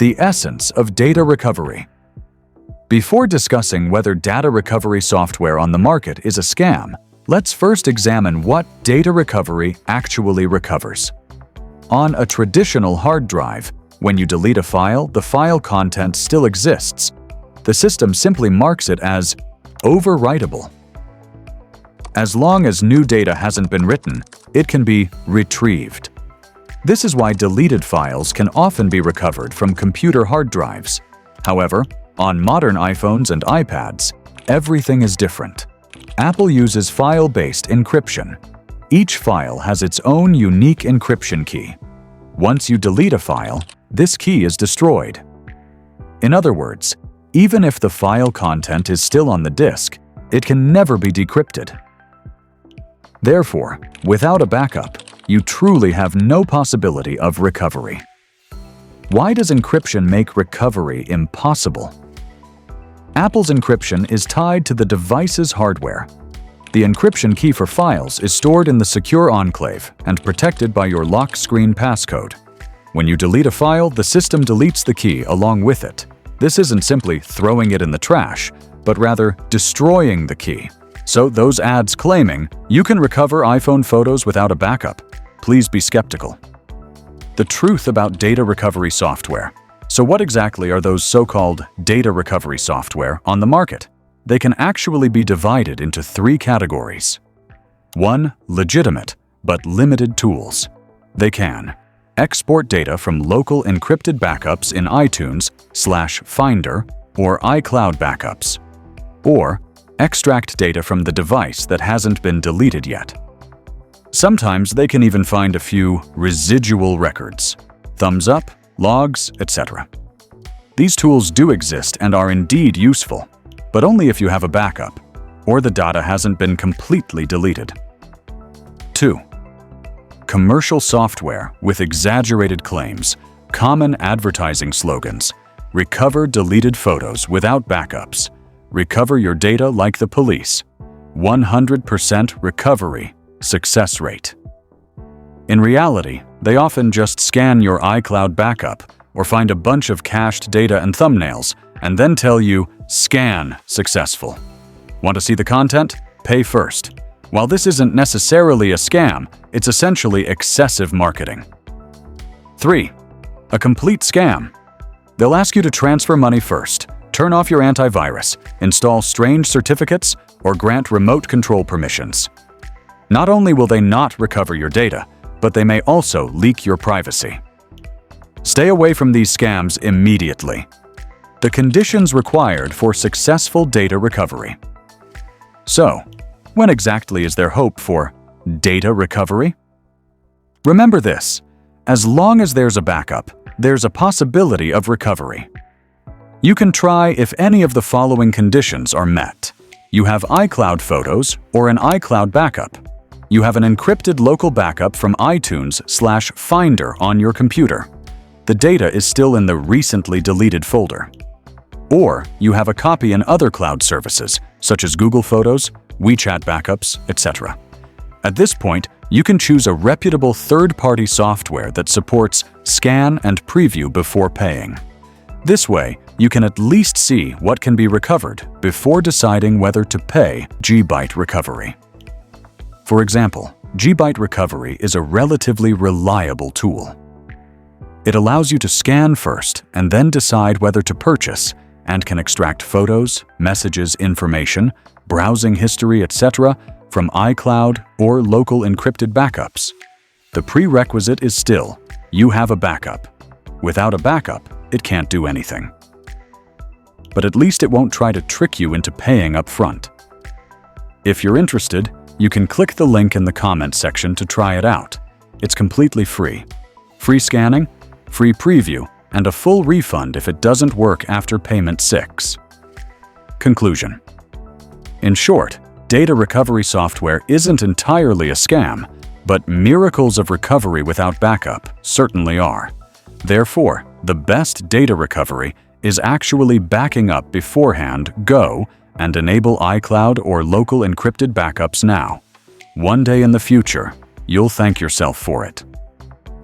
The essence of data recovery. Before discussing whether data recovery software on the market is a scam, let's first examine what data recovery actually recovers. On a traditional hard drive, when you delete a file, the file content still exists. The system simply marks it as overwritable. As long as new data hasn't been written, it can be retrieved. This is why deleted files can often be recovered from computer hard drives. However, on modern iPhones and iPads, everything is different. Apple uses file-based encryption. Each file has its own unique encryption key. Once you delete a file, this key is destroyed. In other words, even if the file content is still on the disk, it can never be decrypted. Therefore, without a backup, you truly have no possibility of recovery. Why does encryption make recovery impossible? Apple's encryption is tied to the device's hardware. The encryption key for files is stored in the secure enclave and protected by your lock screen passcode. When you delete a file, the system deletes the key along with it. This isn't simply throwing it in the trash, but rather destroying the key. So those ads claiming you can recover iPhone photos without a backup, please be skeptical. The truth about data recovery software. So what exactly are those so-called data recovery software on the market? They can actually be divided into 3 categories. 1. Legitimate, but limited tools. They can export data from local encrypted backups in iTunes/Finder or iCloud backups, or extract data from the device that hasn't been deleted yet. Sometimes they can even find a few residual records, thumbs up, logs, etc. These tools do exist and are indeed useful, but only if you have a backup, or the data hasn't been completely deleted. 2. Commercial software with exaggerated claims, common advertising slogans, recover deleted photos without backups, recover your data like the police, 100% recovery success rate. In reality, they often just scan your iCloud backup or find a bunch of cached data and thumbnails and then tell you, scan successful. Want to see the content? Pay first. While this isn't necessarily a scam, it's essentially excessive marketing. 3. A complete scam. They'll ask you to transfer money first, turn off your antivirus, install strange certificates, or grant remote control permissions. Not only will they not recover your data, but they may also leak your privacy. Stay away from these scams immediately. The conditions required for successful data recovery. So, when exactly is there hope for data recovery? Remember this: as long as there's a backup, there's a possibility of recovery. You can try if any of the following conditions are met. You have iCloud photos or an iCloud backup. You have an encrypted local backup from iTunes/Finder on your computer. The data is still in the recently deleted folder. Or you have a copy in other cloud services, such as Google Photos, WeChat backups, etc. At this point, you can choose a reputable third-party software that supports scan and preview before paying. This way, you can at least see what can be recovered before deciding whether to pay Gbyte Recovery. For example, Gbyte Recovery is a relatively reliable tool. It allows you to scan first and then decide whether to purchase, and can extract photos, messages, information, browsing history, etc. from iCloud or local encrypted backups. The prerequisite is still, you have a backup. Without a backup, it can't do anything. But at least it won't try to trick you into paying up front. If you're interested, you can click the link in the comment section to try it out. It's completely free. Free scanning, free preview, and a full refund if it doesn't work after payment 6. Conclusion. In short, data recovery software isn't entirely a scam, but miracles of recovery without backup certainly are. Therefore, the best data recovery is actually backing up beforehand. Go and enable iCloud or local encrypted backups now. One day in the future, you'll thank yourself for it.